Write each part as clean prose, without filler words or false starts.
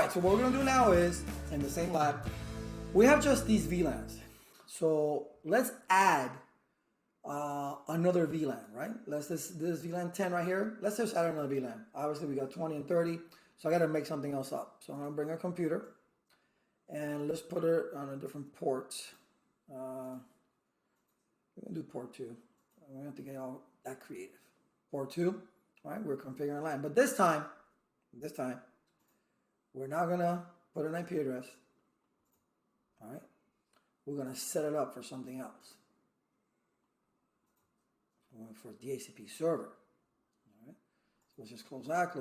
right, so what we're gonna do now is, in the same lab, we have just these VLANs. So let's add another VLAN, right? This VLAN 10 right here. Let's just add another VLAN. Obviously, we got 20 and 30, so I got to make something else up. So I'm gonna bring a computer, and let's put it on a different port. We're gonna do port 2. We don't have to get all that creative. Port 2, all right? We're configuring LAN, but this time, we're not gonna put an IP address. All right, we're gonna set it up for something else. For DHCP server. All right, so let's just close that.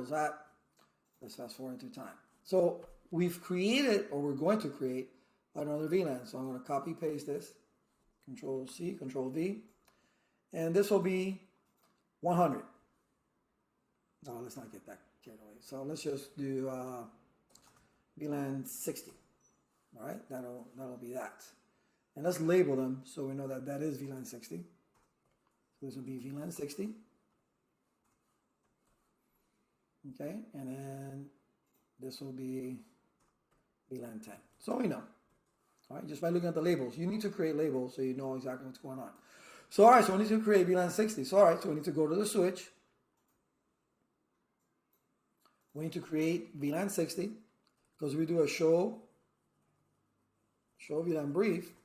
Let's fast forward through time. So we've created, or we're going to create, another VLAN. So I'm going to copy paste this, Control C, Control V, and this will be 100. No, let's not get that carried away. So let's just do VLAN 60. All right, that'll be that. And let's label them so we know that that is VLAN 60. So this will be VLAN 60. Okay, and then this will be VLAN 10. So we know. All right, just by looking at the labels. You need to create labels so you know exactly what's going on. So all right, so we need to create VLAN 60. So all right, so we need to go to the switch. We need to create VLAN 60 because we do a show VLAN brief.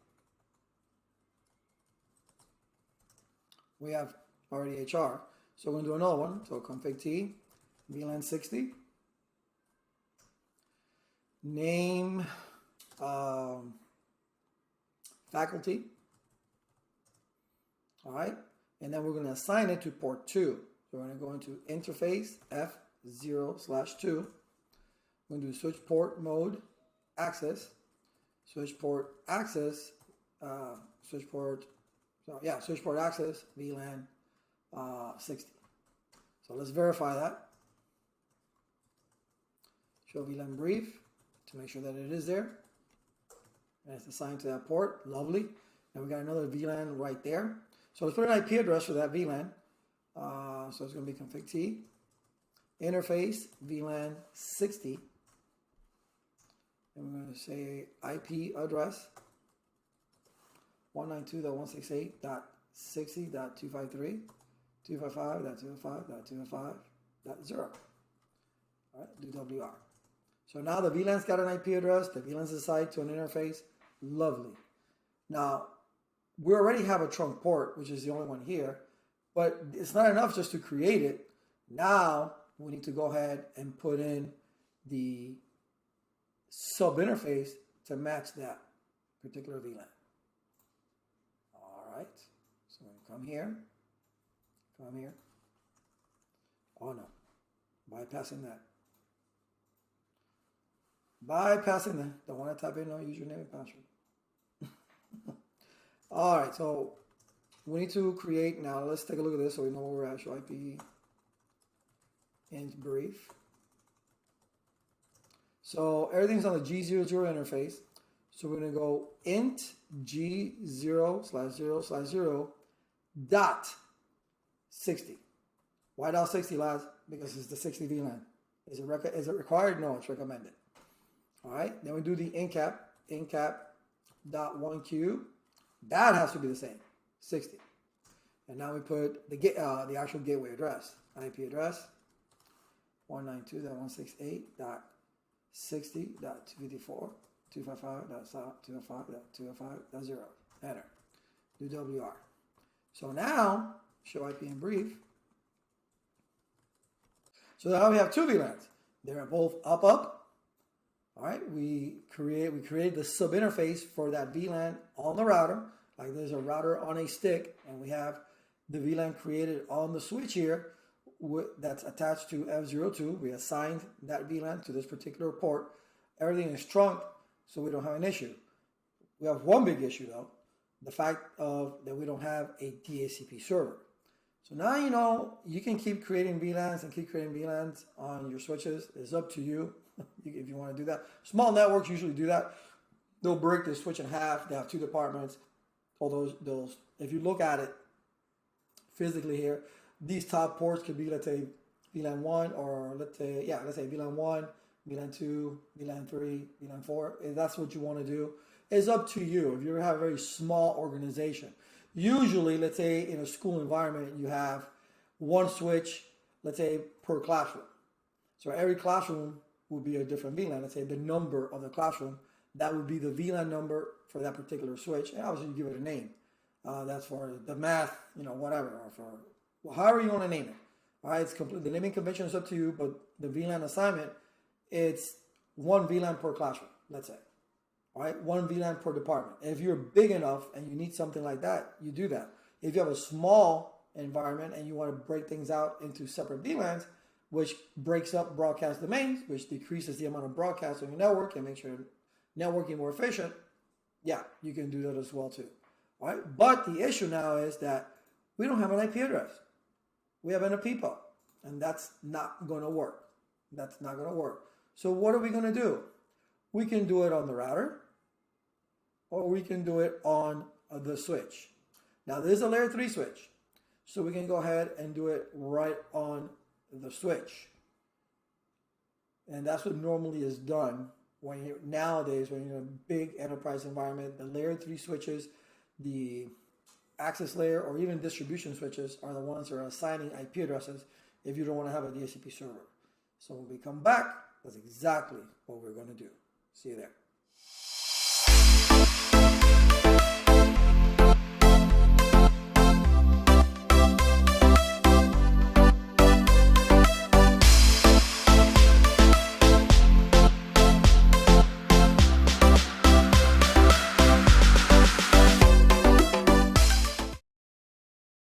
We have already HR. So we're going to do another one. So config T, VLAN 60. Name faculty. All right. And then we're going to assign it to port 2. So we're going to go into interface F0/2. We're going to do switch port mode access. Switch port access. Switch port access VLAN 60. So let's verify that. Show VLAN brief to make sure that it is there. And it's assigned to that port. Lovely. And we got another VLAN right there. So let's put an IP address for that VLAN. So it's going to be config T. Interface VLAN 60. And we're going to say IP address 192.168.60.253, 255.205.205.0. All right, do WR. So now the VLAN's got an IP address. The VLAN's assigned to an interface. Lovely. Now, we already have a trunk port, which is the only one here, but it's not enough just to create it. Now, we need to go ahead and put in the sub interface to match that particular VLAN. All right, so come here. Oh no, bypassing that. Don't want to type in no username and password. All right, so we need to create now. Let's take a look at this so we know where we're at. Show IP int brief. So everything's on the G00 interface. So we're going to go int G0/0/0 dot 60. Why dot 60, lads? Because it's the 60 VLAN. Is it required? No, it's recommended. All right. Then we do the incap dot 1Q. That has to be the same, 60. And now we put the actual gateway address, IP address 192.168.60.254. 255.205.205.0. Enter. Do WR. So now, show IP in brief. So now we have two VLANs. They're both up. All right. We created the sub interface for that VLAN on the router. Like there's a router on a stick, and we have the VLAN created on the switch here that's attached to F02. We assigned that VLAN to this particular port. Everything is trunk, so we don't have an issue. We have one big issue though, the fact that we don't have a DHCP server. So now you know you can keep creating VLANs on your switches. It's up to you if you want to do that. Small networks usually do that. They'll break the switch in half. They have two departments. All those. If you look at it physically here, these top ports could be, let's say, VLAN 1, or let's say VLAN 1, VLAN 2, VLAN 3, VLAN 4. If that's what you want to do, it's up to you. If you have a very small organization, usually, let's say in a school environment, you have one switch, let's say per classroom. So every classroom would be a different VLAN. Let's say the number of the classroom, that would be the VLAN number for that particular switch. And obviously you give it a name. That's for the math, whatever, or for however you want to name it. All right, it's complete. The naming convention is up to you, but the VLAN assignment, it's one VLAN per classroom, let's say. All right, one VLAN per department. If you're big enough and you need something like that, you do that. If you have a small environment and you want to break things out into separate VLANs, which breaks up broadcast domains, which decreases the amount of broadcasts on your network and makes your networking more efficient, yeah, you can do that as well too. All right, but the issue now is that we don't have an IP address. We have an PIPO, and that's not going to work. That's not going to work. So what are we going to do? We can do it on the router, or we can do it on the switch. Now, this is a layer 3 switch, so we can go ahead and do it right on the switch. And that's what normally is done nowadays when you're in a big enterprise environment. The layer 3 switches, the access layer, or even distribution switches are the ones that are assigning IP addresses if you don't want to have a DHCP server. So when we come back, that's exactly what we're going to do. See you there.